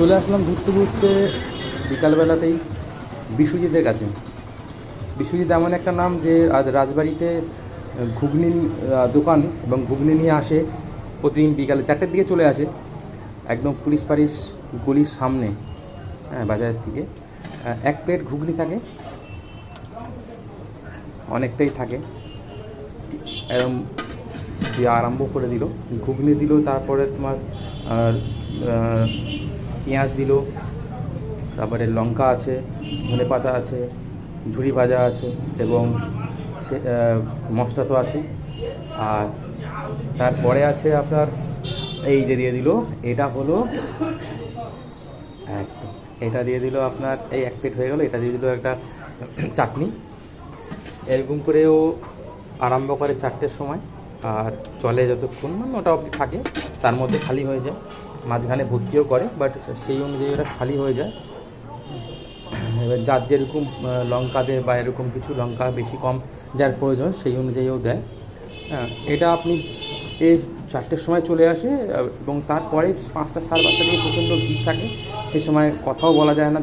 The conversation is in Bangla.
চলে আসলাম ঘুরতে ঘুরতে বিকালবেলাতেই বিশ্বজিতের কাছে। বিশ্বজিৎ এমন একটা নাম যে আজ রাজবাড়িতে ঘুগনি দোকান এবং ঘুগনি নিয়ে আসে। প্রতিদিন বিকালে 4টের দিকে চলে আসে, একদম পুলিশ পাড়ির গলির সামনে, হ্যাঁ, বাজারের থেকে। এক প্লেট ঘুগনি থাকে, অনেকটাই থাকে। এরম দিয়ে আরম্ভ করে দিল, ঘুগনি দিল, তারপরে তোমার পেঁয়াজ দিল, তারপরে লঙ্কা আছে, ধনেপাতা আছে, ঝুরি ভাজা আছে, এবং সে মশলা তো আছে। আর তারপরে আছে আপনার এই যে দিয়ে দিল, এটা হলো একদম, এটা দিয়ে দিল আপনার, এই এক প্লেট হয়ে গেল। এটা দিয়ে দিল একটা চাটনি। এরকম করেও আরম্ভ করে 4টের সময়, আর চলে যতক্ষণ, মানে 9টা অবধি থাকে। তার মধ্যে খালি হয়ে যায়, মাঝখানে ভর্তিও করে, বাট সেই অনুযায়ী ওটা খালি হয়ে যায়। এবার যার যেরকম লঙ্কা দেয় বা এরকম কিছু, লঙ্কা বেশি কম যার প্রয়োজন সেই অনুযায়ীও দেয়। হ্যাঁ, এটা আপনি এই 4টের সময় চলে আসে, এবং তারপরে 5টা সাড়ে 5টা থেকে প্রচণ্ড ভিড় থাকে। সেই সময় কথাও বলা যায় না।